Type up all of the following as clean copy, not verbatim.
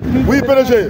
Oui, PDG.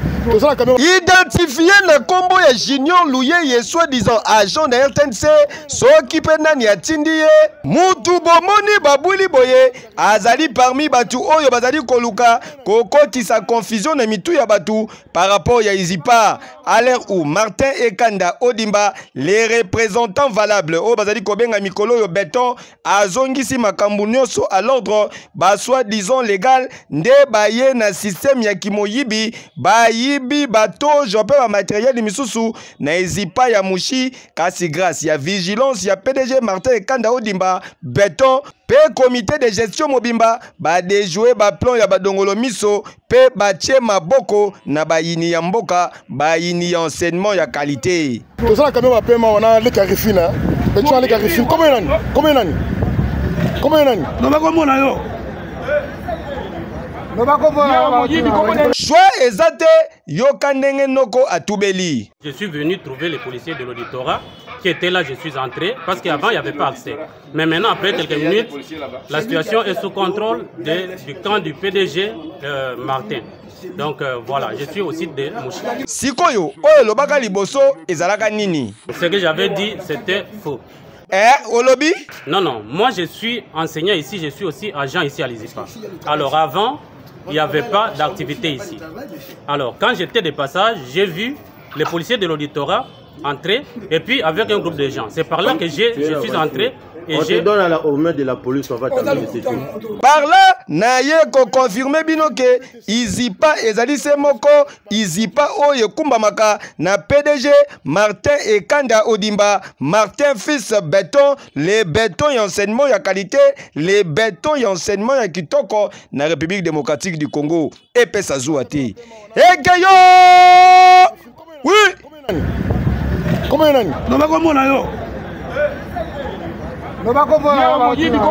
Identifier le combo ya Junior Louyeye, soi-disant agent de RTNC, s'occupe nani atindie, mutu bomoni babuli boye, azali parmi batu oyo bazali koluka, kokoti sa confusion na mitu ya batu par rapport ya Izipa, à l'heure où Martin Ekanda Odimba, les représentants valables, o bazali kobenga mikolo yo béton, azongisi makambu nyonso à l'ordre, ba soi-disant légal, nde baye na système ya kimoyibi, bayibi bato jope ba matériel misusu na Izipa ya mushi kasi grâce ya vigilance ya PDG Martin Ekanda Odimba béton pe comité de gestion mobimba ba déjouer ba plan ya badongolo miso pe batie maboko na bayini ya mboka bayini ya enseignement ya qualité. Tout ça quand même va paiement on a les carifina. Mais tu as les carifina combien d'années? Non ba comme on yo. Choix exact yokandenge noko atubeli. Je suis venu trouver les policiers de l'auditorat qui étaient là, je suis entré parce qu'avant il n'y avait pas accès. Mais maintenant après quelques minutes, la situation est sous contrôle du camp du PDG Martin. Donc voilà, je suis aussi de Mouchi. Sikoyo, oyo lobaka liboso ezalaka nini? Ce que j'avais dit, c'était faux. Olobi? Non, moi je suis enseignant ici, je suis aussi agent ici à l'Izipa. Alors avant, il n'y avait pas d'activité ici. Alors quand j'étais de passage, j'ai vu les policiers de l'auditorat entrer et puis avec un groupe de gens. C'est par là que je suis entré. Et on te donne aux mains de la police, on va t'amener, c'est tout. Par là, naye ko confirmer bino ke Izipa ezali se moko, Izipa oyo kumbamaka na PDG Martin Ekanda Odimba, Martin fils béton, les bétons et enseignement ya qualité, les bétons et enseignement ya kitoko na République démocratique du Congo. Et pesa zouati. Ekeyo! Oui! Combien d'années? Non ba comme on yo.